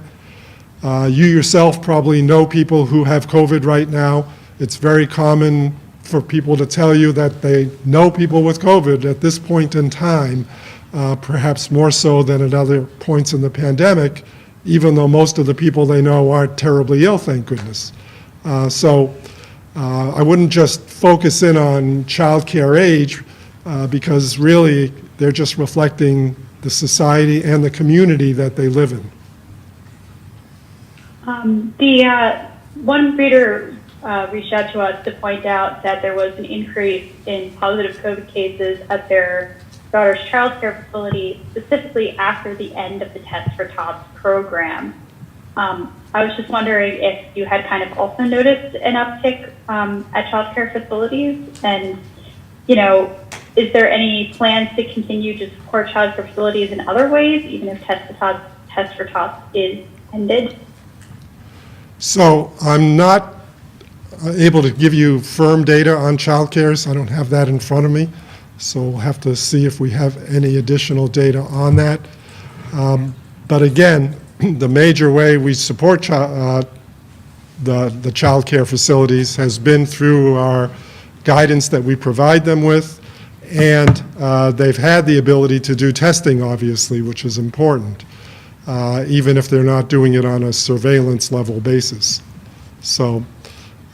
You yourself probably know people who have COVID right now. It's very common for people to tell you that they know people with COVID at this point in time, perhaps more so than at other points in the pandemic, even though most of the people they know aren't terribly ill, thank goodness. So I wouldn't just focus in on childcare age because really they're just reflecting the society and the community that they live in. One reader reached out to us to point out that there was an increase in positive COVID cases at their daughter's child care facility, specifically after the end of the Test for Tots program. I was just wondering if you had kind of also noticed an uptick at child care facilities, and, is there any plans to continue to support child care facilities in other ways, even if Test for Tots is ended? So I'm not able to give you firm data on childcare, so I don't have that in front of me. So we'll have to see if we have any additional data on that. But again, the major way we support the childcare facilities has been through our guidance that we provide them with, and they've had the ability to do testing, obviously, which is important, even if they're not doing it on a surveillance level basis. So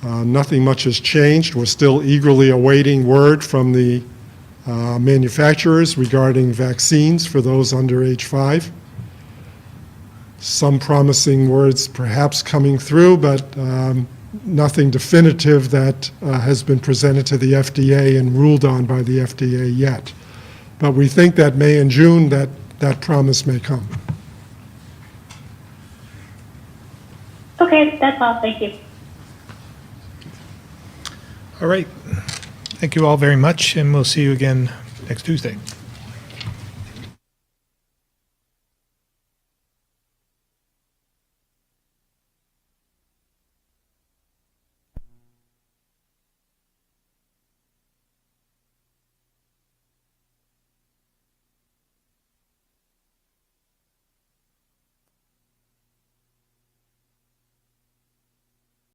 nothing much has changed. We're still eagerly awaiting word from the manufacturers regarding vaccines for those under age 5. Some promising words perhaps coming through, but nothing definitive that has been presented to the FDA and ruled on by the FDA yet. But we think that May and June that promise may come. Okay, that's all. Thank you. All right. Thank you all very much, and we'll see you again next Tuesday.